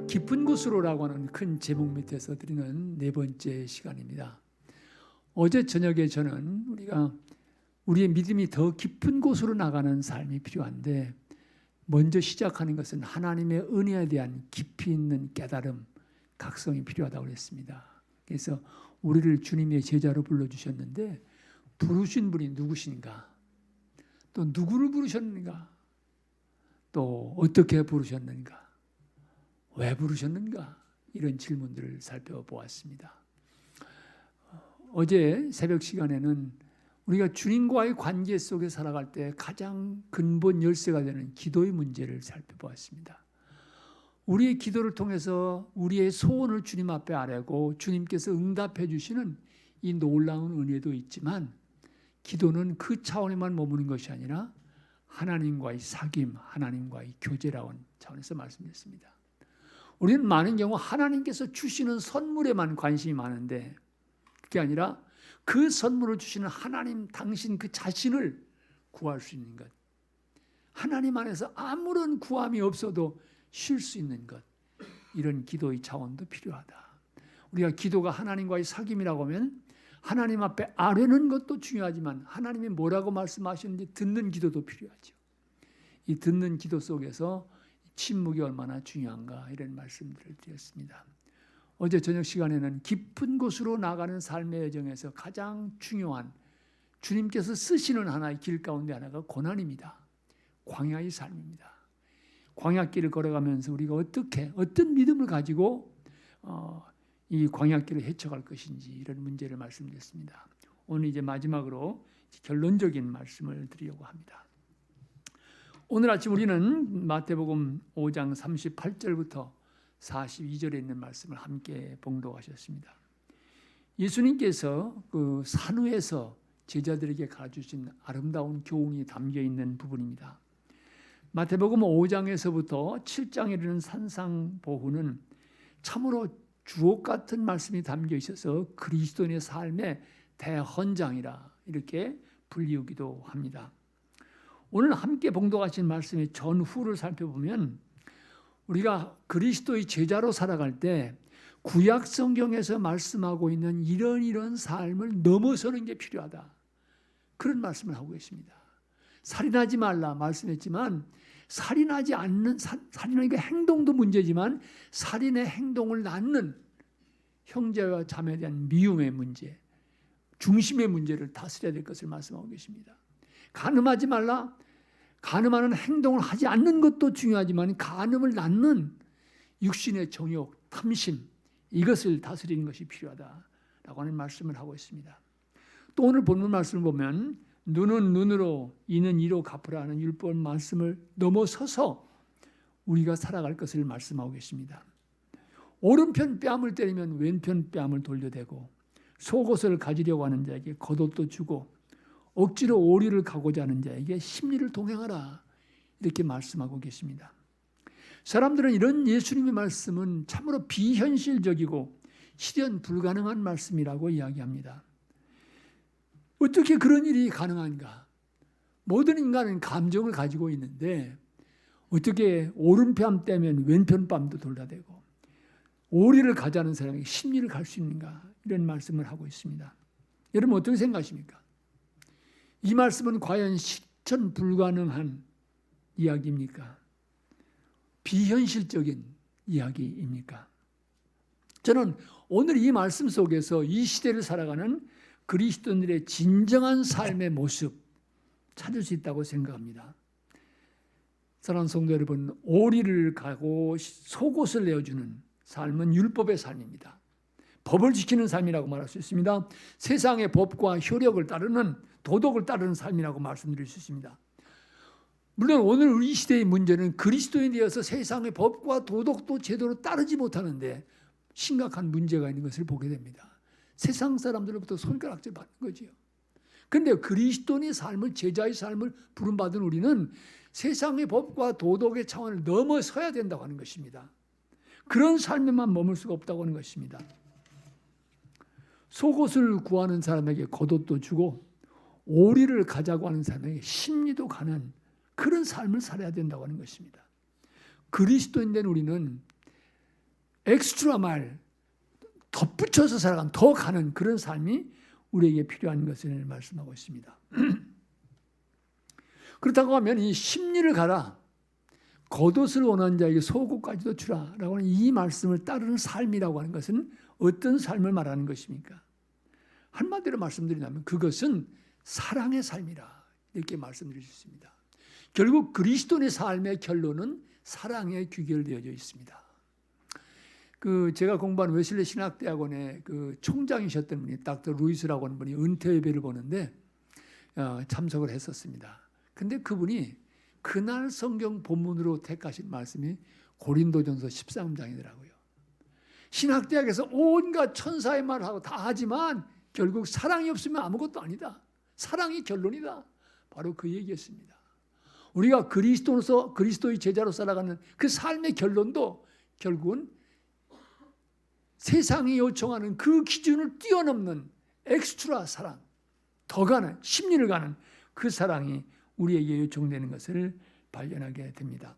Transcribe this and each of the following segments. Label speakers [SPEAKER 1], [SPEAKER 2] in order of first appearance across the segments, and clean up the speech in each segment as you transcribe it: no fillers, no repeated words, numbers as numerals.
[SPEAKER 1] 깊은 곳으로라고 하는 큰 제목 밑에서 드리는 네 번째 시간입니다. 어제 저녁에 저는 우리의 믿음이 더 깊은 곳으로 나가는 삶이 필요한데 먼저 시작하는 것은 하나님의 은혜에 대한 깊이 있는 깨달음, 각성이 필요하다고 그랬습니다. 그래서 우리를 주님의 제자로 불러주셨는데 부르신 분이 누구신가? 또 누구를 부르셨는가? 또 어떻게 부르셨는가? 왜 부르셨는가? 이런 질문들을 살펴보았습니다. 어제 새벽 시간에는 우리가 주님과의 관계 속에 살아갈 때 가장 근본 열쇠가 되는 기도의 문제를 살펴보았습니다. 우리의 기도를 통해서 우리의 소원을 주님 앞에 아뢰고 주님께서 응답해 주시는 이 놀라운 은혜도 있지만 기도는 그 차원에만 머무는 것이 아니라 하나님과의 사귐, 하나님과의 교제라는 차원에서 말씀드렸습니다. 우리는 많은 경우 하나님께서 주시는 선물에만 관심이 많은데 그게 아니라 그 선물을 주시는 하나님 당신 그 자신을 구할 수 있는 것, 하나님 안에서 아무런 구함이 없어도 쉴 수 있는 것, 이런 기도의 차원도 필요하다. 우리가 기도가 하나님과의 사귐이라고 하면 하나님 앞에 아뢰는 것도 중요하지만 하나님이 뭐라고 말씀하시는지 듣는 기도도 필요하죠. 이 듣는 기도 속에서 침묵이 얼마나 중요한가 이런 말씀들을 드렸습니다. 어제 저녁 시간에는 깊은 곳으로 나가는 삶의 여정에서 가장 중요한 주님께서 쓰시는 하나의 길 가운데 하나가 고난입니다. 광야의 삶입니다. 광야길을 걸어가면서 우리가 어떤 믿음을 가지고 이 광야길을 헤쳐갈 것인지 이런 문제를 말씀드렸습니다. 오늘 이제 마지막으로 결론적인 말씀을 드리려고 합니다. 오늘 아침 우리는 마태복음 5장 38절부터 42절에 있는 말씀을 함께 봉독하셨습니다. 예수님께서 그 산후에서 제자들에게 가르치신 아름다운 교훈이 담겨 있는 부분입니다. 마태복음 5장에서부터 7장에 이르는 산상보훈은 참으로 주옥 같은 말씀이 담겨 있어서 그리스도인의 삶의 대헌장이라 이렇게 불리우기도 합니다. 오늘 함께 봉독하신 말씀의 전후를 살펴보면 우리가 그리스도의 제자로 살아갈 때 구약 성경에서 말씀하고 있는 이런 삶을 넘어서는 게 필요하다. 그런 말씀을 하고 계십니다. 살인하지 말라 말씀했지만 살인하는 게 행동도 문제지만 살인의 행동을 낳는 형제와 자매에 대한 미움의 문제, 중심의 문제를 다스려야 될 것을 말씀하고 계십니다. 간음하지 말라. 간음하는 행동을 하지 않는 것도 중요하지만 간음을 낳는 육신의 정욕, 탐심 이것을 다스리는 것이 필요하다라고 하는 말씀을 하고 있습니다. 또 오늘 본문 말씀을 보면 눈은 눈으로 이는 이로 갚으라 하는 율법 말씀을 넘어서서 우리가 살아갈 것을 말씀하고 계십니다. 오른편 뺨을 때리면 왼편 뺨을 돌려대고 속옷을 가지려고 하는 자에게 겉옷도 주고 억지로 오리를 가고자 하는 자에게 심리를 동행하라 이렇게 말씀하고 계십니다. 사람들은 이런 예수님의 말씀은 참으로 비현실적이고 실현 불가능한 말씀이라고 이야기합니다. 어떻게 그런 일이 가능한가? 모든 인간은 감정을 가지고 있는데 어떻게 오른편 떼면 왼편 뺨도 돌려대고 오리를 가자는 사람에게 심리를 갈 수 있는가? 이런 말씀을 하고 있습니다. 여러분 어떻게 생각하십니까? 이 말씀은 과연 실천 불가능한 이야기입니까? 비현실적인 이야기입니까? 저는 오늘 이 말씀 속에서 이 시대를 살아가는 그리스도인들의 진정한 삶의 모습 찾을 수 있다고 생각합니다. 사랑하는 성도 여러분, 오리를 가고 속옷을 내어주는 삶은 율법의 삶입니다. 법을 지키는 삶이라고 말할 수 있습니다. 세상의 법과 효력을 따르는 도덕을 따르는 삶이라고 말씀드릴 수 있습니다. 물론 오늘 이 시대의 문제는 그리스도인이 되어서 세상의 법과 도덕도 제대로 따르지 못하는데 심각한 문제가 있는 것을 보게 됩니다. 세상 사람들로부터 손가락질 받는 거지요. 그런데 그리스도인의 삶을, 제자의 삶을 부름받은 우리는 세상의 법과 도덕의 차원을 넘어서야 된다고 하는 것입니다. 그런 삶에만 머물 수가 없다고 하는 것입니다. 속옷을 구하는 사람에게 겉옷도 주고 오리를 가자고 하는 사람에게 심리도 가는 그런 삶을 살아야 된다고 하는 것입니다. 그리스도인 된 우리는 엑스트라 말, 덧붙여서 살아가는, 더 가는 그런 삶이 우리에게 필요한 것을 말씀하고 있습니다. 그렇다고 하면 이 심리를 가라, 겉옷을 원하는 자에게 속옷까지도 주라 라고 하는 이 말씀을 따르는 삶이라고 하는 것은 어떤 삶을 말하는 것입니까? 한마디로 말씀드리자면 그것은 사랑의 삶이라 이렇게 말씀드릴 수 있습니다. 결국 그리스도인의 삶의 결론은 사랑에 귀결되어져 있습니다. 제가 공부한 웨슬리 신학대학원의 총장이셨던 분이 닥터 루이스라고 하는 분이 은퇴 예배를 보는데 참석을 했었습니다. 근데 그분이 그날 성경 본문으로 택하신 말씀이 고린도전서 13장이더라고요. 신학대학에서 온갖 천사의 말을 하고 다 하지만 결국 사랑이 없으면 아무것도 아니다. 사랑이 결론이다. 바로 그 얘기였습니다. 우리가 그리스도로서 그리스도의 제자로 살아가는 그 삶의 결론도 결국은 세상이 요청하는 그 기준을 뛰어넘는 엑스트라 사랑, 더 가는, 심리를 가는 그 사랑이 우리에게 요청되는 것을 발견하게 됩니다.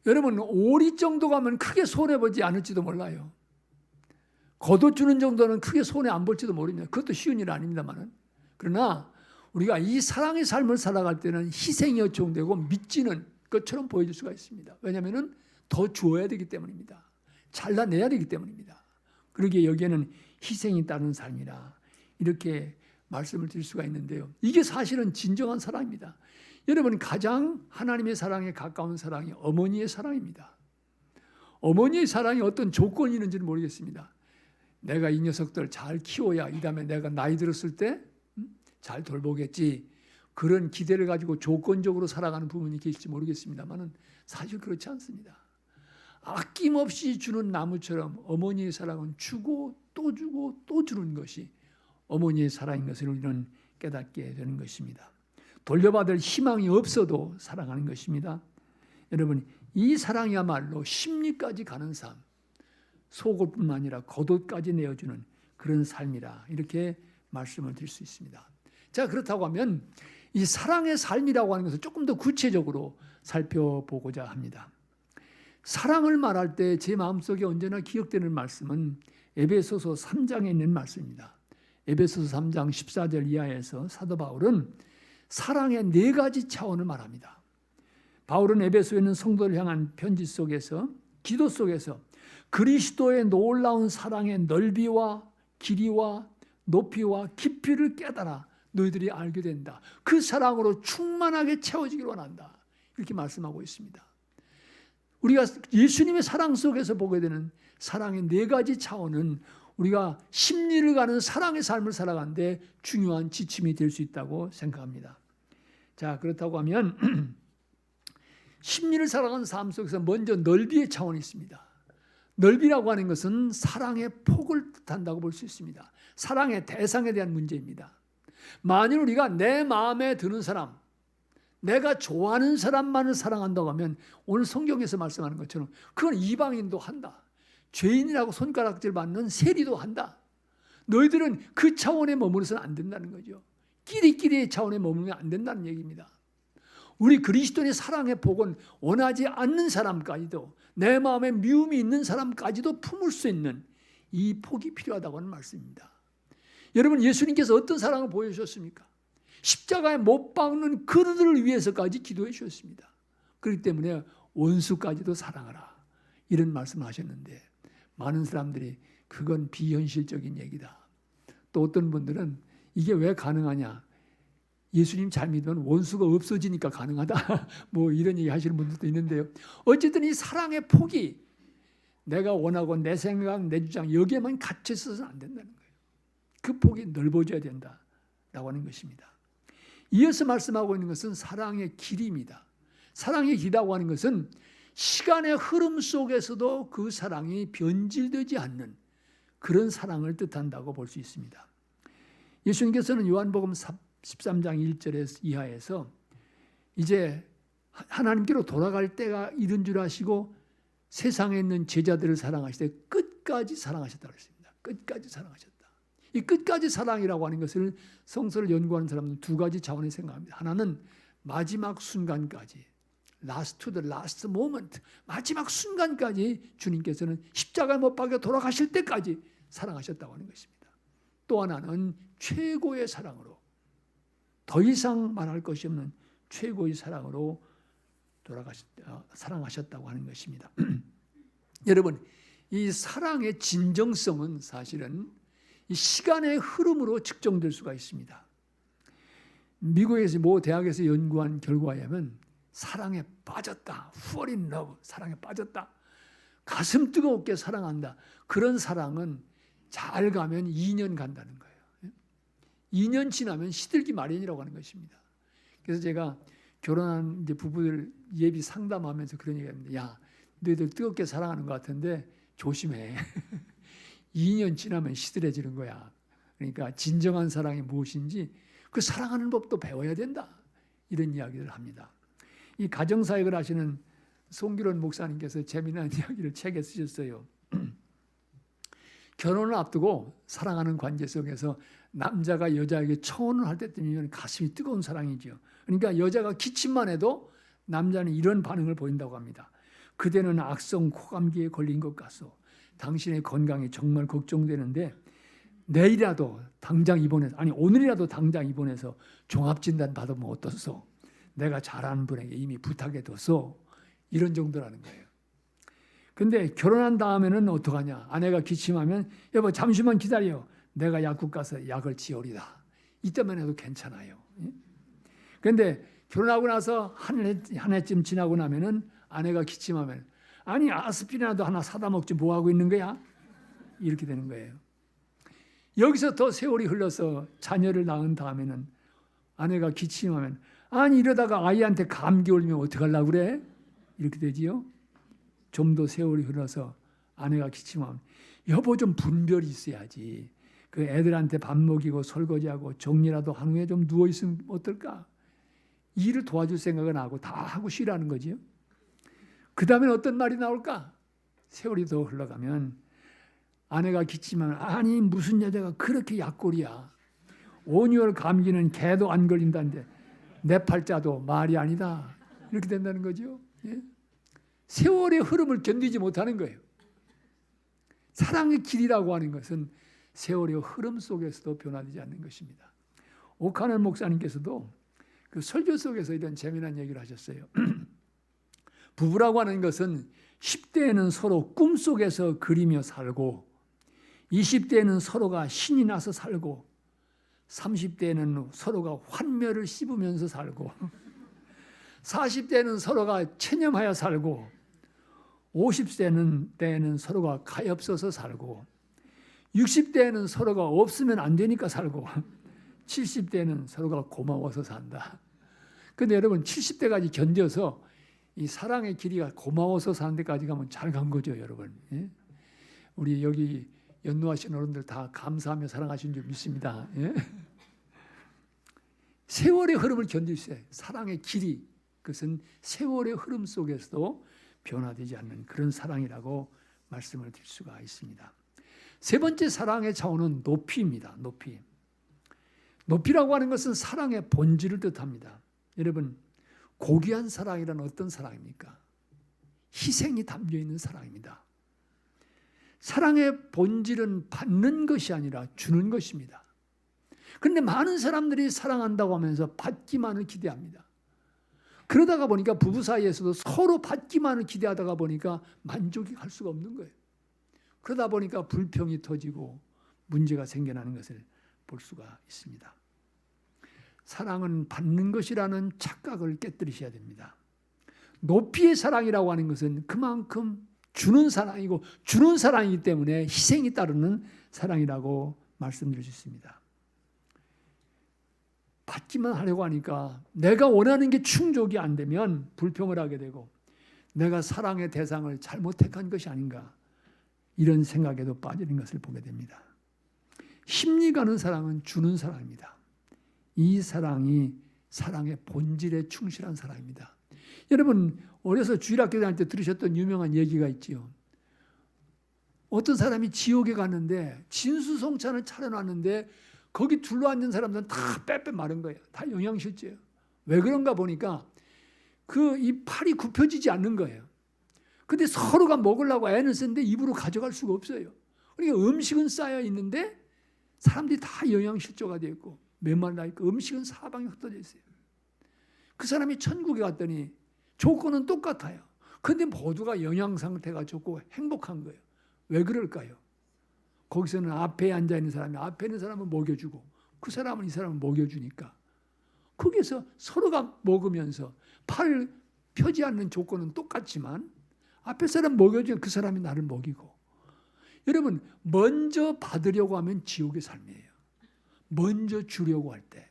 [SPEAKER 1] 여러분, 오리 정도 가면 크게 손해보지 않을지도 몰라요. 겉옷 주는 정도는 크게 손해 안 볼지도 모릅니다. 그것도 쉬운 일 아닙니다만. 그러나 우리가 이 사랑의 삶을 살아갈 때는 희생이 요청되고 믿지는 것처럼 보여줄 수가 있습니다. 왜냐하면 더 주어야 되기 때문입니다. 잘라내야 되기 때문입니다. 그러기에 여기에는 희생이 따른 삶이라 이렇게 말씀을 드릴 수가 있는데요. 이게 사실은 진정한 사랑입니다. 여러분, 가장 하나님의 사랑에 가까운 사랑이 어머니의 사랑입니다. 어머니의 사랑이 어떤 조건이 있는지는 모르겠습니다. 내가 이 녀석들 잘 키워야 이 다음에 내가 나이 들었을 때 잘 돌보겠지. 그런 기대를 가지고 조건적으로 살아가는 부분이 계실지 모르겠습니다만 사실 그렇지 않습니다. 아낌없이 주는 나무처럼 어머니의 사랑은 주고 또 주고 또 주는 것이 어머니의 사랑인 것을 우리는 깨닫게 되는 것입니다. 돌려받을 희망이 없어도 사랑하는 것입니다. 여러분, 이 사랑이야말로 심리까지 가는 삶, 속옷뿐만 아니라 겉옷까지 내어주는 그런 삶이라 이렇게 말씀을 드릴 수 있습니다. 자, 그렇다고 하면 이 사랑의 삶이라고 하는 것을 조금 더 구체적으로 살펴보고자 합니다. 사랑을 말할 때 제 마음속에 언제나 기억되는 말씀은 에베소서 3장에 있는 말씀입니다. 에베소서 3장 14절 이하에서 사도 바울은 사랑의 4가지 차원을 말합니다. 바울은 에베소에 있는 성도를 향한 편지 속에서, 기도 속에서 그리스도의 놀라운 사랑의 넓이와 길이와 높이와 깊이를 깨달아 너희들이 알게 된다. 그 사랑으로 충만하게 채워지기를 원한다. 이렇게 말씀하고 있습니다. 우리가 예수님의 사랑 속에서 보게 되는 사랑의 4가지 차원은 우리가 심리를 가는 사랑의 삶을 살아가는데 중요한 지침이 될 수 있다고 생각합니다. 자, 그렇다고 하면 심리를 살아가는 삶 속에서 먼저 넓이의 차원이 있습니다. 넓이라고 하는 것은 사랑의 폭을 뜻한다고 볼 수 있습니다. 사랑의 대상에 대한 문제입니다. 만일 우리가 내 마음에 드는 사람, 내가 좋아하는 사람만을 사랑한다고 하면 오늘 성경에서 말씀하는 것처럼 그건 이방인도 한다. 죄인이라고 손가락질 받는 세리도 한다. 너희들은 그 차원에 머무르서는 안 된다는 거죠. 끼리끼리의 차원에 머무르면 안 된다는 얘기입니다. 우리 그리스도의 사랑의 복은 원하지 않는 사람까지도 내 마음에 미움이 있는 사람까지도 품을 수 있는 이 폭이 필요하다고 하는 말씀입니다. 여러분, 예수님께서 어떤 사랑을 보여주셨습니까? 십자가에 못 박는 그들을 위해서까지 기도해 주셨습니다. 그렇기 때문에 원수까지도 사랑하라 이런 말씀을 하셨는데 많은 사람들이 그건 비현실적인 얘기다. 또 어떤 분들은 이게 왜 가능하냐? 예수님 잘 믿으면 원수가 없어지니까 가능하다. 뭐 이런 얘기 하시는 분들도 있는데요. 어쨌든 이 사랑의 폭이 내가 원하고 내 생각, 내 주장 여기에만 갇혀 있어서는 안 된다는 거예요. 그 폭이 넓어져야 된다라고 하는 것입니다. 이어서 말씀하고 있는 것은 사랑의 길이입니다. 사랑의 길이라고 하는 것은 시간의 흐름 속에서도 그 사랑이 변질되지 않는 그런 사랑을 뜻한다고 볼 수 있습니다. 예수님께서는 요한복음 13장 1절에서 이하에서 이제 하나님께로 돌아갈 때가 이른 줄 아시고 세상에 있는 제자들을 사랑하실 때 끝까지 사랑하셨다고 했습니다. 끝까지 사랑하셨다. 이 끝까지 사랑이라고 하는 것을 성서를 연구하는 사람은 2가지 차원에 생각합니다. 하나는 마지막 순간까지 last to the last moment, 마지막 순간까지 주님께서는 십자가에 못 박혀 돌아가실 때까지 사랑하셨다고 하는 것입니다. 또 하나는 최고의 사랑으로, 더 이상 말할 것이 없는 최고의 사랑으로 사랑하셨다고 하는 것입니다. 여러분, 이 사랑의 진정성은 사실은 이 시간의 흐름으로 측정될 수가 있습니다. 미국에서 모 대학에서 연구한 결과에 의하면 사랑에 빠졌다, fall in love, 사랑에 빠졌다, 가슴 뜨겁게 사랑한다, 그런 사랑은 잘 가면 2년 간다는 거예요. 2년 지나면 시들기 마련이라고 하는 것입니다. 그래서 제가 결혼한 이제 부부들 예비 상담하면서 그런 얘기합니다. 야, 너희들 뜨겁게 사랑하는 것 같은데 조심해. 2년 지나면 시들해지는 거야. 그러니까 진정한 사랑이 무엇인지 그 사랑하는 법도 배워야 된다. 이런 이야기를 합니다. 이 가정사역을 하시는 송기론 목사님께서 재미난 이야기를 책에 쓰셨어요. 결혼을 앞두고 사랑하는 관계 속에서 남자가 여자에게 청혼을 할 때쯤이면 가슴이 뜨거운 사랑이죠. 그러니까 여자가 기침만 해도 남자는 이런 반응을 보인다고 합니다. 그대는 악성 코감기에 걸린 것 같소. 당신의 건강이 정말 걱정되는데 내일이라도 당장 입원해서, 아니 오늘이라도 당장 입원해서 종합진단 받으면 어떻소? 내가 잘 아는 분에게 이미 부탁해뒀소. 이런 정도라는 거예요. 근데 결혼한 다음에는 어떡하냐? 아내가 기침하면 여보 잠시만 기다려. 내가 약국 가서 약을 지어리다. 이때만 해도 괜찮아요. 그런데 결혼하고 나서 한 해쯤 지나고 나면은 아내가 기침하면 아니 아스피린이라도 하나 사다 먹지 뭐 하고 있는 거야? 이렇게 되는 거예요. 여기서 더 세월이 흘러서 자녀를 낳은 다음에는 아내가 기침하면 아니 이러다가 아이한테 감기 걸리면 어떡하려고 그래? 이렇게 되지요. 좀 더 세월이 흘러서 아내가 기침하면 여보 좀 분별이 있어야지. 그 애들한테 밥 먹이고 설거지하고 정리라도 한 후에 좀 누워있으면 어떨까? 이 일을 도와줄 생각은 하고 다 하고 쉬라는 거지요. 그 다음에 어떤 말이 나올까? 세월이 더 흘러가면 아내가 기침하면 아니 무슨 여자가 그렇게 약골이야. 5~6월 감기는 개도 안 걸린다는데 내 팔자도 말이 아니다. 이렇게 된다는 거죠. 예? 세월의 흐름을 견디지 못하는 거예요. 사랑의 길이라고 하는 것은 세월의 흐름 속에서도 변화되지 않는 것입니다. 오카넬 목사님께서도 그 설교 속에서 이런 재미난 얘기를 하셨어요. 부부라고 하는 것은 10대에는 서로 꿈속에서 그리며 살고 20대에는 서로가 신이 나서 살고 30대에는 서로가 환멸을 씹으면서 살고 40대에는 서로가 체념하여 살고 50대는 서로가 가엾어서 살고 60대에는 서로가 없으면 안 되니까 살고 70대는 서로가 고마워서 산다. 그런데 여러분 70대까지 견뎌서 이 사랑의 길이가 고마워서 사는 데까지 가면 잘 간 거죠, 여러분. 예? 우리 여기 연로하신 어른들 다 감사하며 사랑하신 줄 믿습니다. 예? 세월의 흐름을 견딜 수 있어요. 사랑의 길이, 그것은 세월의 흐름 속에서도 변화되지 않는 그런 사랑이라고 말씀을 드릴 수가 있습니다. 세 번째 사랑의 차원은 높이입니다. 높이. 높이라고 하는 것은 사랑의 본질을 뜻합니다. 여러분, 고귀한 사랑이란 어떤 사랑입니까? 희생이 담겨 있는 사랑입니다. 사랑의 본질은 받는 것이 아니라 주는 것입니다. 그런데 많은 사람들이 사랑한다고 하면서 받기만을 기대합니다. 그러다가 보니까 부부 사이에서도 서로 받기만을 기대하다가 보니까 만족이 갈 수가 없는 거예요. 그러다 보니까 불평이 터지고 문제가 생겨나는 것을 볼 수가 있습니다. 사랑은 받는 것이라는 착각을 깨뜨리셔야 됩니다. 높이의 사랑이라고 하는 것은 그만큼 주는 사랑이고 주는 사랑이기 때문에 희생이 따르는 사랑이라고 말씀드릴 수 있습니다. 받기만 하려고 하니까 내가 원하는 게 충족이 안 되면 불평을 하게 되고 내가 사랑의 대상을 잘못 택한 것이 아닌가 이런 생각에도 빠지는 것을 보게 됩니다. 힘이 가는 사랑은 주는 사랑입니다. 이 사랑이 사랑의 본질에 충실한 사랑입니다. 여러분 어려서 주일학교 다닐 때 들으셨던 유명한 얘기가 있지요. 어떤 사람이 지옥에 갔는데 진수성찬을 차려놨는데 거기 둘러앉은 사람들은 다 빼빼 마른 거예요. 다 영양실조예요. 왜 그런가 보니까 이 팔이 굽혀지지 않는 거예요. 근데 서로가 먹으려고 애는 쓰는데 입으로 가져갈 수가 없어요. 그러니까 음식은 쌓여 있는데 사람들이 다 영양실조가 되어 있고 메말라 있고 음식은 사방에 흩어져 있어요. 그 사람이 천국에 갔더니 조건은 똑같아요. 그런데 모두가 영양 상태가 좋고 행복한 거예요. 왜 그럴까요? 거기서는 앞에 앉아 있는 사람이 앞에 있는 사람은 먹여주고 그 사람은 이 사람을 먹여주니까 거기서 서로가 먹으면서 팔을 펴지 않는 조건은 똑같지만 앞에 사람 먹여주면 그 사람이 나를 먹이고. 여러분, 먼저 받으려고 하면 지옥의 삶이에요. 먼저 주려고 할 때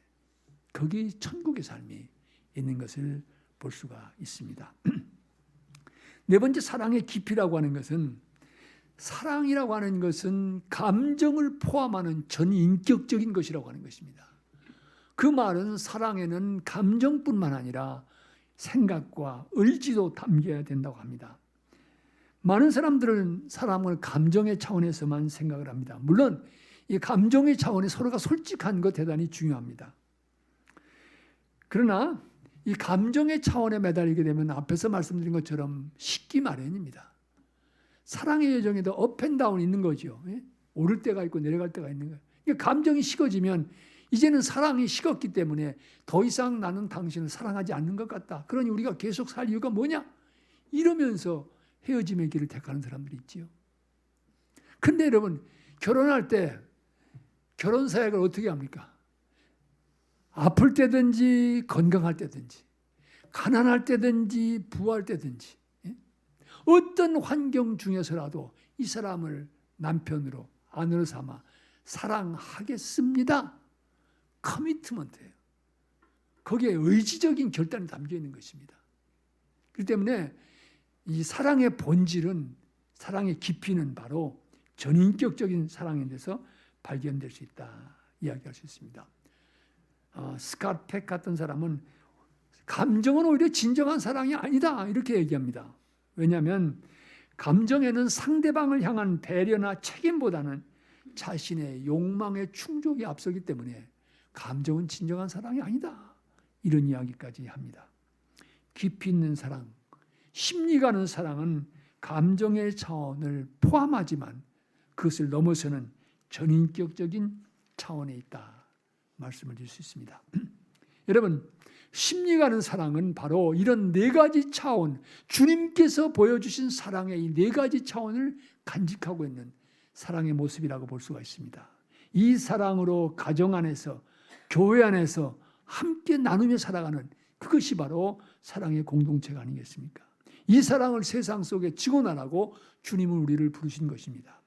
[SPEAKER 1] 거기 천국의 삶이 있는 것을 볼 수가 있습니다. 네 번째, 사랑의 깊이라고 하는 것은, 사랑이라고 하는 것은 감정을 포함하는 전인격적인 것이라고 하는 것입니다. 그 말은 사랑에는 감정뿐만 아니라 생각과 의지도 담겨야 된다고 합니다. 많은 사람들은 사랑을 감정의 차원에서만 생각을 합니다. 물론 이 감정의 차원에 서로가 솔직한 것 대단히 중요합니다. 그러나 이 감정의 차원에 매달리게 되면 앞에서 말씀드린 것처럼 식기 마련입니다. 사랑의 여정에도 업앤다운이 있는 거죠. 오를 때가 있고 내려갈 때가 있는 거예요. 그러니까 감정이 식어지면 이제는 사랑이 식었기 때문에 더 이상 나는 당신을 사랑하지 않는 것 같다. 그러니 우리가 계속 살 이유가 뭐냐? 이러면서 헤어짐의 길을 택하는 사람들이 있지요. 근데 여러분, 결혼할 때 결혼 사역을 어떻게 합니까? 아플 때든지 건강할 때든지 가난할 때든지 부할 때든지 어떤 환경 중에서라도 이 사람을 남편으로 아내로 삼아 사랑하겠습니다. 커미트먼트예요. 거기에 의지적인 결단이 담겨 있는 것입니다. 그렇기 때문에 이 사랑의 본질은, 사랑의 깊이는 바로 전인격적인 사랑에 대해서 발견될 수 있다 이야기할 수 있습니다. 스캇 팩 같은 사람은 감정은 오히려 진정한 사랑이 아니다 이렇게 얘기합니다. 왜냐하면 감정에는 상대방을 향한 배려나 책임보다는 자신의 욕망의 충족이 앞서기 때문에 감정은 진정한 사랑이 아니다 이런 이야기까지 합니다. 깊이 있는 사랑, 심리 가는 사랑은 감정의 차원을 포함하지만 그것을 넘어서는 전인격적인 차원에 있다 말씀을 드릴 수 있습니다. 여러분, 심리 가는 사랑은 바로 이런 네 가지 차원, 주님께서 보여주신 사랑의 이 네 가지 차원을 간직하고 있는 사랑의 모습이라고 볼 수가 있습니다. 이 사랑으로 가정 안에서, 교회 안에서 함께 나누며 살아가는 그것이 바로 사랑의 공동체가 아니겠습니까? 이 사랑을 세상 속에 직원하라고 주님은 우리를 부르신 것입니다.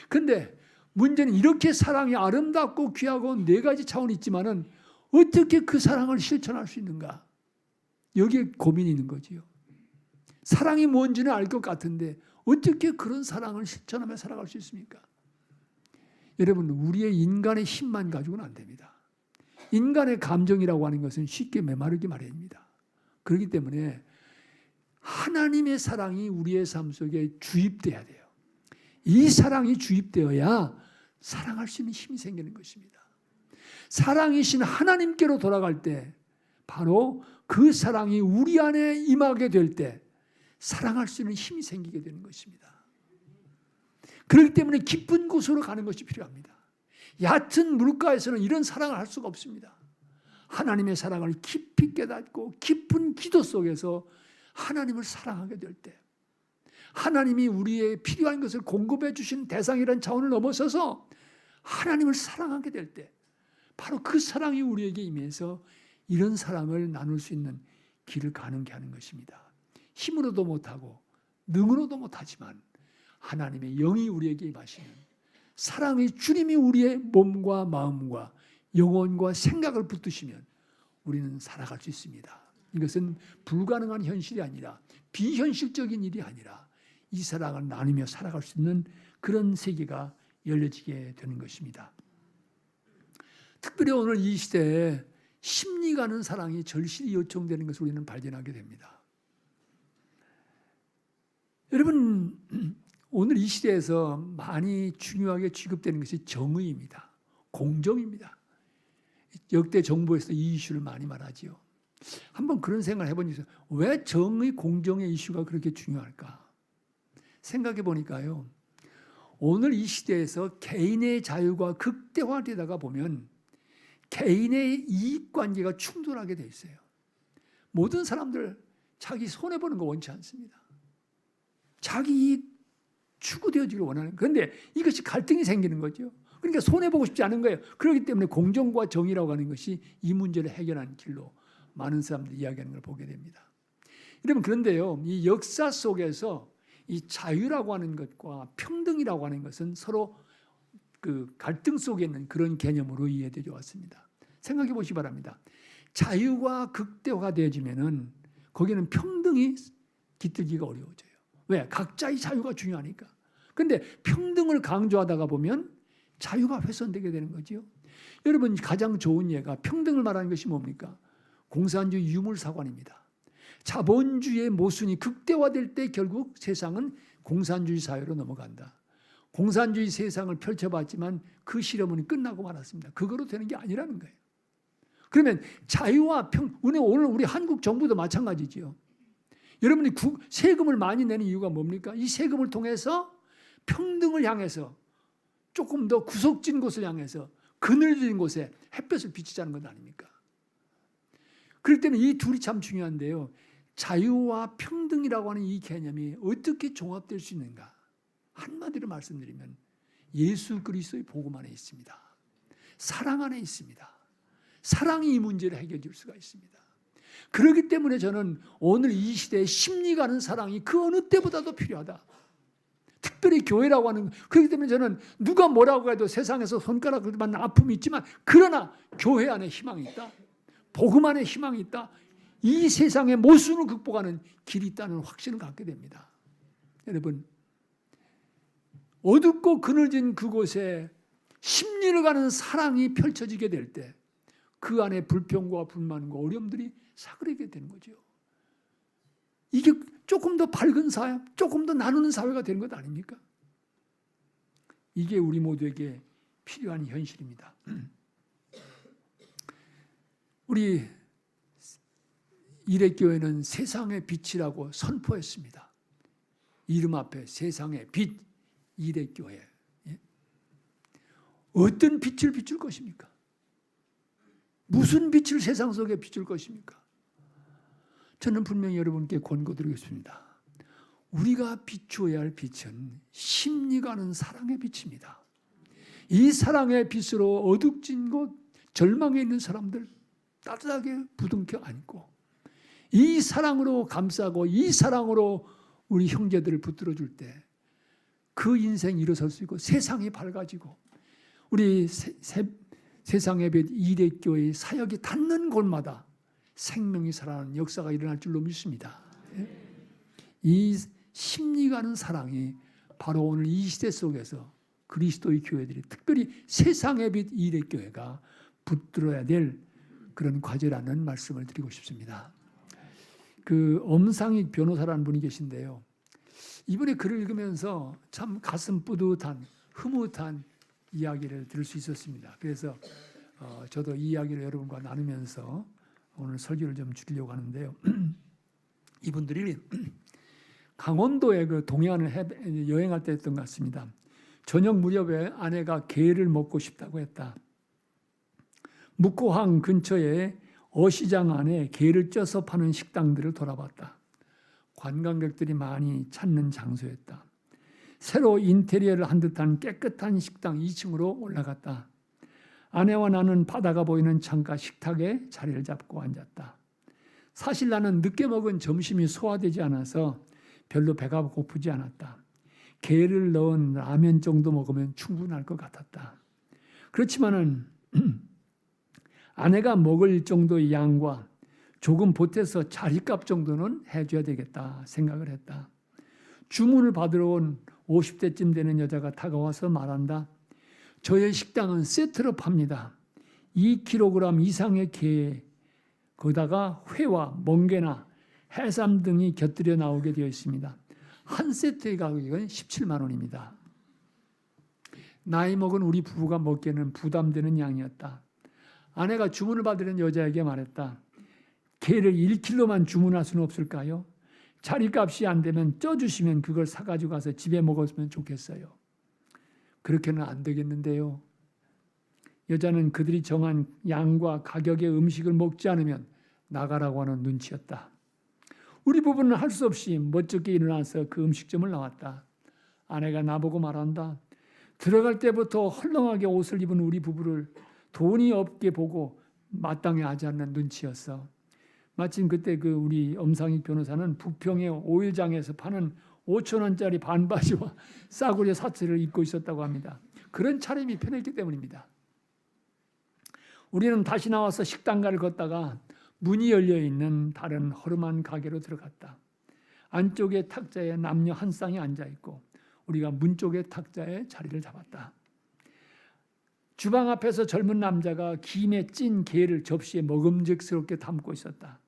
[SPEAKER 1] 그런데 문제는 이렇게 사랑이 아름답고 귀하고 네 가지 차원이 있지만은 어떻게 그 사랑을 실천할 수 있는가? 여기에 고민이 있는 거지요. 사랑이 뭔지는 알 것 같은데 어떻게 그런 사랑을 실천하며 살아갈 수 있습니까? 여러분, 우리의 인간의 힘만 가지고는 안 됩니다. 인간의 감정이라고 하는 것은 쉽게 메마르기 마련입니다. 그렇기 때문에 하나님의 사랑이 우리의 삶 속에 주입돼야 돼요. 이 사랑이 주입되어야 사랑할 수 있는 힘이 생기는 것입니다. 사랑이신 하나님께로 돌아갈 때 바로 그 사랑이 우리 안에 임하게 될 때 사랑할 수 있는 힘이 생기게 되는 것입니다. 그렇기 때문에 깊은 곳으로 가는 것이 필요합니다. 얕은 물가에서는 이런 사랑을 할 수가 없습니다. 하나님의 사랑을 깊이 깨닫고 깊은 기도 속에서 하나님을 사랑하게 될 때, 하나님이 우리의 필요한 것을 공급해 주신 대상이라는 차원을 넘어서서 하나님을 사랑하게 될 때 바로 그 사랑이 우리에게 임해서 이런 사랑을 나눌 수 있는 길을 가능케 하는 것입니다. 힘으로도 못하고 능으로도 못하지만 하나님의 영이 우리에게 임하시는 사랑의 주님이 우리의 몸과 마음과 영혼과 생각을 붙드시면 우리는 살아갈 수 있습니다. 이것은 불가능한 현실이 아니라 비현실적인 일이 아니라 이 사랑을 나누며 살아갈 수 있는 그런 세계가 열려지게 되는 것입니다. 특별히 오늘 이 시대에 심리 가는 사랑이 절실히 요청되는 것을 우리는 발견하게 됩니다. 여러분, 오늘 이 시대에서 많이 중요하게 취급되는 것이 정의입니다. 공정입니다. 역대 정부에서 이 이슈를 많이 말하지요. 한번 그런 생각을 해본 적이 있어요. 왜 정의, 공정의 이슈가 그렇게 중요할까? 생각해 보니까요. 오늘 이 시대에서 개인의 자유가 극대화되다가 보면 개인의 이익관계가 충돌하게 돼 있어요. 모든 사람들 자기 손해보는 거 원치 않습니다. 자기 이익 추구되어지길 원하는. 그런데 이것이 갈등이 생기는 거죠. 그러니까 손해보고 싶지 않은 거예요. 그렇기 때문에 공정과 정의라고 하는 것이 이 문제를 해결하는 길로 많은 사람들이 이야기하는 걸 보게 됩니다. 여러분, 그런데요, 이 역사 속에서 이 자유라고 하는 것과 평등이라고 하는 것은 서로 그 갈등 속에 있는 그런 개념으로 이해되어 왔습니다. 생각해 보시기 바랍니다. 자유가 극대화가 되어지면은 거기는 평등이 깃들기가 어려워져요. 왜? 각자의 자유가 중요하니까. 그런데 평등을 강조하다가 보면 자유가 훼손되게 되는 거죠. 여러분, 가장 좋은 예가 평등을 말하는 것이 뭡니까? 공산주의 유물사관입니다. 자본주의의 모순이 극대화될 때 결국 세상은 공산주의 사회로 넘어간다. 공산주의 세상을 펼쳐봤지만 그 실험은 끝나고 말았습니다. 그거로 되는 게 아니라는 거예요. 그러면 자유와 오늘 우리 한국 정부도 마찬가지죠. 여러분이 세금을 많이 내는 이유가 뭡니까? 이 세금을 통해서 평등을 향해서 조금 더 구석진 곳을 향해서 그늘진 곳에 햇볕을 비치자는 것 아닙니까? 그렇기 때문에 이 둘이 참 중요한데요. 자유와 평등이라고 하는 이 개념이 어떻게 종합될 수 있는가? 한마디로 말씀드리면 예수 그리스도의 복음 안에 있습니다. 사랑 안에 있습니다. 사랑이 이 문제를 해결해 줄 수가 있습니다. 그렇기 때문에 저는 오늘 이 시대에 심리 가는 사랑이 그 어느 때보다도 필요하다. 특별히 교회라고 하는, 그렇기 때문에 저는 누가 뭐라고 해도 세상에서 손가락을 받는 아픔이 있지만 그러나 교회 안에 희망이 있다. 복음 안에 희망이 있다. 이 세상의 모순을 극복하는 길이 있다는 확신을 갖게 됩니다. 여러분, 어둡고 그늘진 그곳에 심리를 가는 사랑이 펼쳐지게 될 때 그 안에 불평과 불만과 어려움들이 사그라들게 되는 거죠. 이게 조금 더 밝은 사회, 조금 더 나누는 사회가 되는 것 아닙니까? 이게 우리 모두에게 필요한 현실입니다. 우리 이레교회는 세상의 빛이라고 선포했습니다. 이름 앞에 세상의 빛, 이레교회. 어떤 빛을 비출 것입니까? 무슨 빛을 세상 속에 비출 것입니까? 저는 분명히 여러분께 권고드리겠습니다. 우리가 비추어야 할 빛은 심리 가는 사랑의 빛입니다. 이 사랑의 빛으로 어둑진 곳, 절망에 있는 사람들 따뜻하게 부둥켜 안고 이 사랑으로 감싸고 이 사랑으로 우리 형제들을 붙들어 줄 때 그 인생이 일어설 수 있고 세상이 밝아지고 우리 세상의 빛 이레교회의 사역이 닿는 곳마다 생명이 살아나는 역사가 일어날 줄로 믿습니다. 이 심리 가는 사랑이 바로 오늘 이 시대 속에서 그리스도의 교회들이 특별히 세상의 빛 이레교회가 붙들어야 될 그런 과제라는 말씀을 드리고 싶습니다. 그 엄상익 변호사라는 분이 계신데요. 이분의 글을 읽으면서 참 가슴 뿌듯한 흐뭇한 이야기를 들을 수 있었습니다. 그래서 저도 이 이야기를 여러분과 나누면서 오늘 설교를 좀 줄이려고 하는데요. 이분들이 강원도에 그 동해안을 여행할 때 했던 것 같습니다. 저녁 무렵에 아내가 게를 먹고 싶다고 했다. 묵호항 근처에 어시장 안에 게를 쪄서 파는 식당들을 돌아봤다. 관광객들이 많이 찾는 장소였다. 새로 인테리어를 한 듯한 깨끗한 식당 2층으로 올라갔다. 아내와 나는 바다가 보이는 창가 식탁에 자리를 잡고 앉았다. 사실 나는 늦게 먹은 점심이 소화되지 않아서 별로 배가 고프지 않았다. 게를 넣은 라면 정도 먹으면 충분할 것 같았다. 그렇지만은 아내가 먹을 정도의 양과 조금 보태서 자리값 정도는 해줘야 되겠다 생각을 했다. 주문을 받으러 온 50대쯤 되는 여자가 다가와서 말한다. 저의 식당은 세트로 팝니다. 2kg 이상의 게, 거기다가 회와 멍게나 해삼 등이 곁들여 나오게 되어 있습니다. 한 세트의 가격은 17만 원입니다. 나이 먹은 우리 부부가 먹기에는 부담되는 양이었다. 아내가 주문을 받으려는 여자에게 말했다. 게를 1kg만 주문할 수는 없을까요? 자리값이 안 되면 쪄주시면 그걸 사가지고 가서 집에 먹었으면 좋겠어요. 그렇게는 안 되겠는데요. 여자는 그들이 정한 양과 가격의 음식을 먹지 않으면 나가라고 하는 눈치였다. 우리 부부는 할 수 없이 멋쩍게 일어나서 그 음식점을 나왔다. 아내가 나보고 말한다. 들어갈 때부터 헐렁하게 옷을 입은 우리 부부를 돈이 없게 보고 마땅히 하지 않는 눈치였어. 마침 그때 그 우리 엄상익 변호사는 부평의 오일장에서 파는 5,000원짜리 반바지와 싸구려 사치를 입고 있었다고 합니다. 그런 차림이 편했기 때문입니다. 우리는 다시 나와서 식당가를 걷다가 문이 열려있는 다른 허름한 가게로 들어갔다. 안쪽에 탁자에 남녀 한 쌍이 앉아있고 우리가 문 쪽의 탁자에 자리를 잡았다. 주방 앞에서 젊은 남자가 김에 찐 게를 접시에 먹음직스럽게 담고 있었다.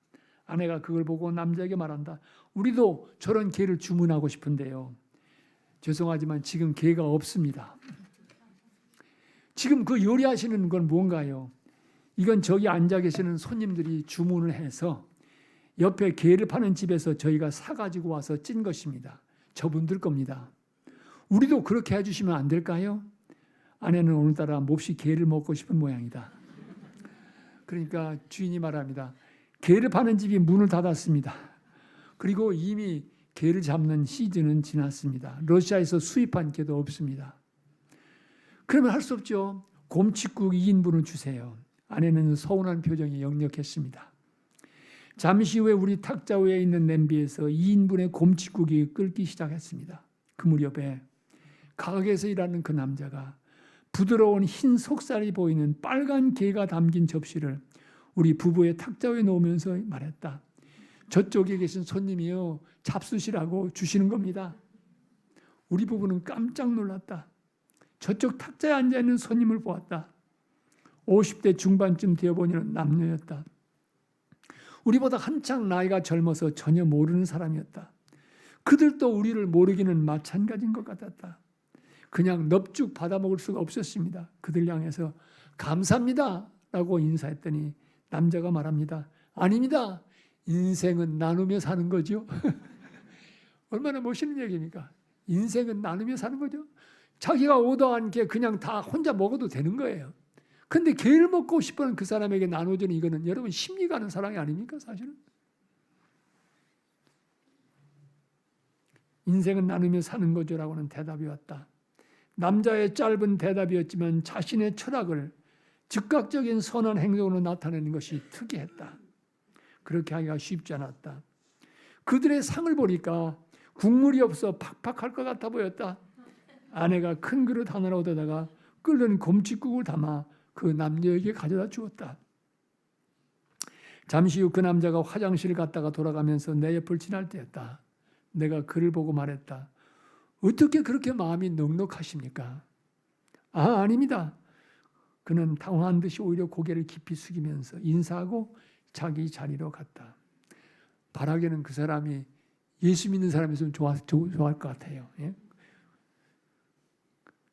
[SPEAKER 1] 아내가 그걸 보고 남자에게 말한다. 우리도 저런 게를 주문하고 싶은데요. 죄송하지만 지금 게가 없습니다. 지금 그 요리하시는 건 뭔가요? 이건 저기 앉아 계시는 손님들이 주문을 해서 옆에 게를 파는 집에서 저희가 사가지고 와서 찐 것입니다. 저분들 겁니다. 우리도 그렇게 해주시면 안 될까요? 아내는 오늘따라 몹시 게를 먹고 싶은 모양이다. 그러니까 주인이 말합니다. 게를 파는 집이 문을 닫았습니다. 그리고 이미 게를 잡는 시즌은 지났습니다. 러시아에서 수입한 게도 없습니다. 그러면 할 수 없죠. 곰칫국 2인분을 주세요. 아내는 서운한 표정이 역력했습니다. 잠시 후에 우리 탁자 위에 있는 냄비에서 2인분의 곰칫국이 끓기 시작했습니다. 그 무렵에 가게에서 일하는 그 남자가 부드러운 흰 속살이 보이는 빨간 게가 담긴 접시를 우리 부부의 탁자 위에 놓으면서 말했다. 저쪽에 계신 손님이요. 잡수시라고 주시는 겁니다. 우리 부부는 깜짝 놀랐다. 저쪽 탁자에 앉아있는 손님을 보았다. 50대 중반쯤 되어보니 남녀였다. 우리보다 한창 나이가 젊어서 전혀 모르는 사람이었다. 그들도 우리를 모르기는 마찬가지인 것 같았다. 그냥 넙죽 받아먹을 수가 없었습니다. 그들 향해서 감사합니다 라고 인사했더니 남자가 말합니다. 아닙니다. 인생은 나누며 사는 거죠. 얼마나 멋있는 얘기입니까? 인생은 나누며 사는 거죠. 자기가 오더한 게 그냥 다 혼자 먹어도 되는 거예요. 근데 게를 먹고 싶어하는 그 사람에게 나눠주는 이거는 여러분 심리 가는 사랑이 아닙니까 사실은? 인생은 나누며 사는 거죠라고는 대답이 왔다. 남자의 짧은 대답이었지만 자신의 철학을 즉각적인 선한 행동으로 나타내는 것이 특이했다. 그렇게 하기가 쉽지 않았다. 그들의 상을 보니까 국물이 없어 팍팍할 것 같아 보였다. 아내가 큰 그릇 하나를 얻어다가 끓는 곰칫국을 담아 그 남녀에게 가져다 주었다. 잠시 후 그 남자가 화장실을 갔다가 돌아가면서 내 옆을 지날 때였다. 내가 그를 보고 말했다. 어떻게 그렇게 마음이 넉넉하십니까? 아닙니다. 그는 당황한 듯이 오히려 고개를 깊이 숙이면서 인사하고 자기 자리로 갔다. 바라기는 그 사람이 예수 믿는 사람이었으면 좋아할 것 같아요. 예?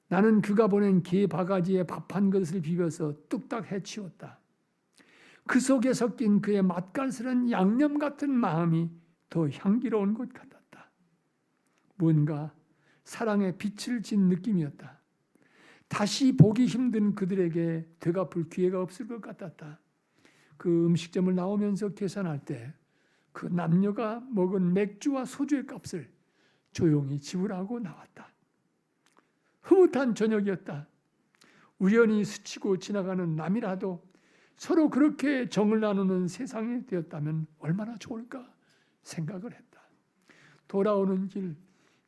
[SPEAKER 1] 나는 그가 보낸 게 바가지에 밥 한 그릇을 비벼서 뚝딱 해치웠다. 그 속에 섞인 그의 맛깔스런 양념 같은 마음이 더 향기로운 것 같았다. 뭔가 사랑의 빛을 진 느낌이었다. 다시 보기 힘든 그들에게 되갚을 기회가 없을 것 같았다. 그 음식점을 나오면서 계산할 때 그 남녀가 먹은 맥주와 소주의 값을 조용히 지불하고 나왔다. 흐뭇한 저녁이었다. 우연히 스치고 지나가는 남이라도 서로 그렇게 정을 나누는 세상이 되었다면 얼마나 좋을까 생각을 했다. 돌아오는 길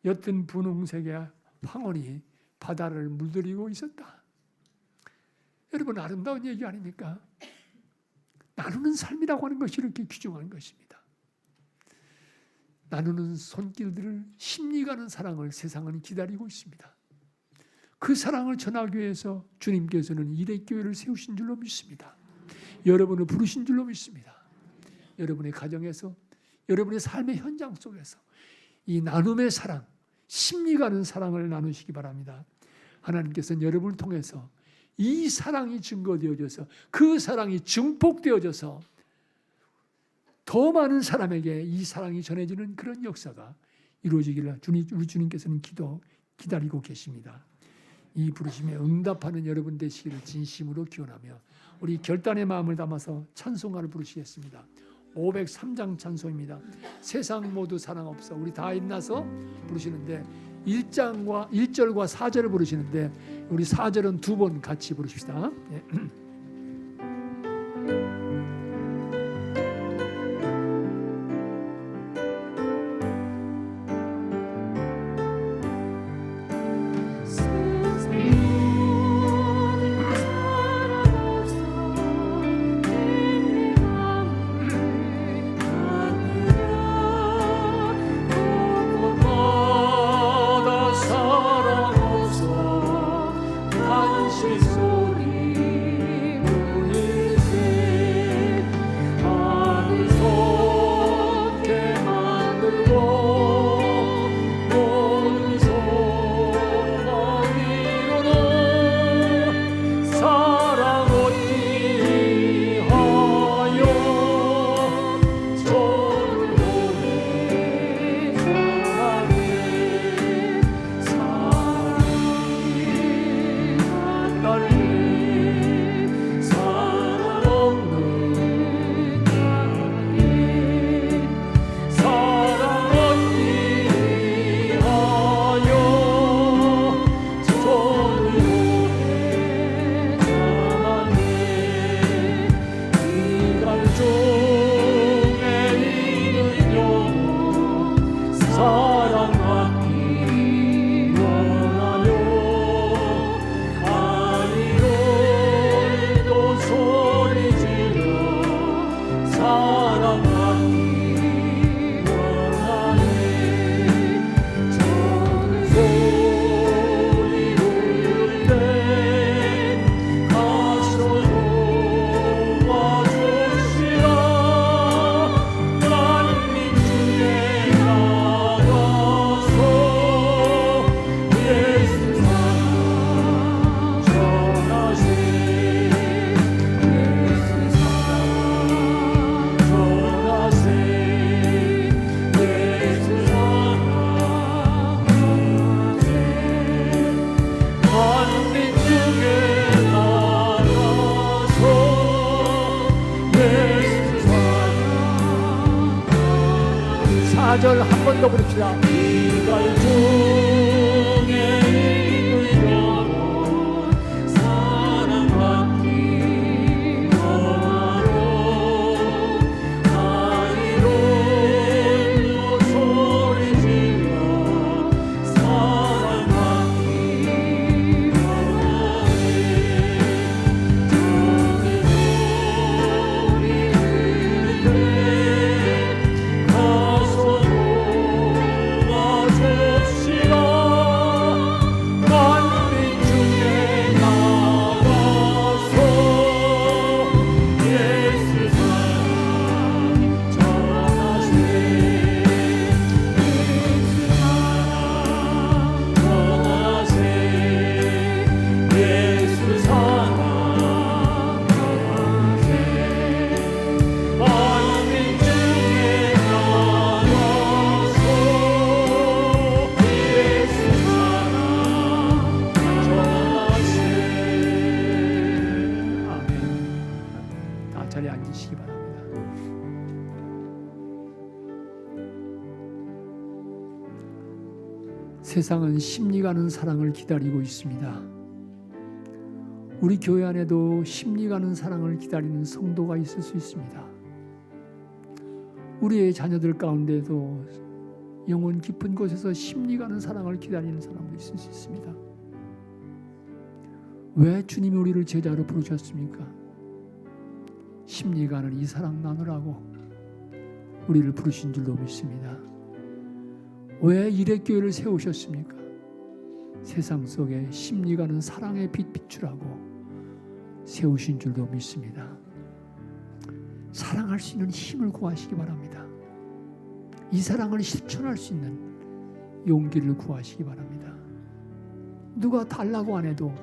[SPEAKER 1] 옅은 분홍색의 황홀이 바다를 물들이고 있었다. 여러분 아름다운 얘기 아닙니까? 나누는 삶이라고 하는 것이 이렇게 귀중한 것입니다. 나누는 손길들을 심리 가는 사랑을 세상은 기다리고 있습니다. 그 사랑을 전하기 위해서 주님께서는 일회교회를 세우신 줄로 믿습니다. 여러분을 부르신 줄로 믿습니다. 여러분의 가정에서 여러분의 삶의 현장 속에서 이 나눔의 사랑, 심리 가는 사랑을 나누시기 바랍니다. 하나님께서는 여러분을 통해서 이 사랑이 증거되어져서 그 사랑이 증폭되어져서 더 많은 사람에게 이 사랑이 전해지는 그런 역사가 이루어지기를 우리 주님께서는 기다리고 계십니다. 이 부르심에 응답하는 여러분 되시기를 진심으로 기원하며 우리 결단의 마음을 담아서 찬송가를 부르시겠습니다. 503장 찬송입니다. 세상 모두 사랑 없어. 우리 다 인나서 부르시는데 1절과 4절을 부르시는데 우리 4절은 두 번 같이 부르십시다. 네. 한 번 더 부릅시다. 이갈 중에 이끌려온 사랑받기 원하로 아이로 소리 질러 사랑받기 원하네. 자리에 앉으시기 바랍니다. 세상은 심리가는 사랑을 기다리고 있습니다. 우리 교회 안에도 심리가는 사랑을 기다리는 성도가 있을 수 있습니다. 우리의 자녀들 가운데도 영혼 깊은 곳에서 심리가는 사랑을 기다리는 사람도 있을 수 있습니다. 왜 주님이 우리를 제자로 부르셨습니까? 심리가는 이 사랑 나누라고 우리를 부르신 줄로 믿습니다. 왜 이레교회를 세우셨습니까? 세상 속에 심리가는 사랑의 빛 비추라고 세우신 줄로 믿습니다. 사랑할 수 있는 힘을 구하시기 바랍니다. 이 사랑을 실천할 수 있는 용기를 구하시기 바랍니다. 누가 달라고 안 해도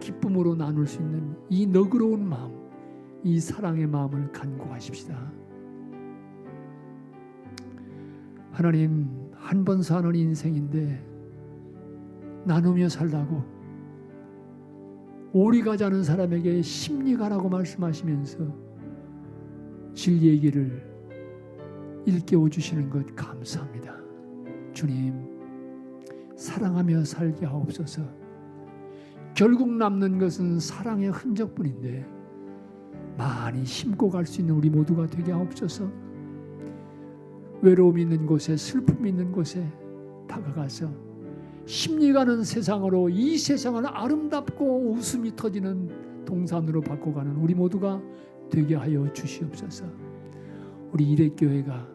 [SPEAKER 1] 기쁨으로 나눌 수 있는 이 너그러운 마음, 이 사랑의 마음을 간구하십시다. 하나님, 한 번 사는 인생인데 나누며 살라고 오리 가자는 사람에게 심리 가라고 말씀하시면서 진리의 길을 일깨워 주시는 것 감사합니다. 주님, 사랑하며 살게 하옵소서. 결국 남는 것은 사랑의 흔적뿐인데 많이 심고 갈 수 있는 우리 모두가 되게 하옵소서. 외로움 있는 곳에, 슬픔 있는 곳에 다가가서 심리 가는 세상으로, 이 세상을 아름답고 웃음이 터지는 동산으로 바꿔가는 우리 모두가 되게 하여 주시옵소서. 우리 이대교회가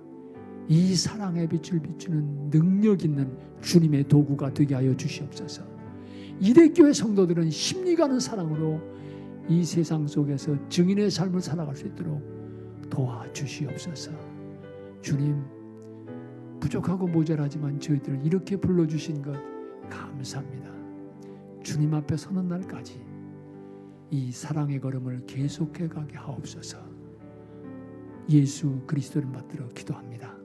[SPEAKER 1] 이 사랑의 빛을 비추는 능력 있는 주님의 도구가 되게 하여 주시옵소서. 이대교회 성도들은 심리 가는 사랑으로 이 세상 속에서 증인의 삶을 살아갈 수 있도록 도와주시옵소서. 주님, 부족하고 모자라지만 저희들을 이렇게 불러주신 것 감사합니다. 주님 앞에 서는 날까지 이 사랑의 걸음을 계속해 가게 하옵소서. 예수 그리스도를 받들어 기도합니다.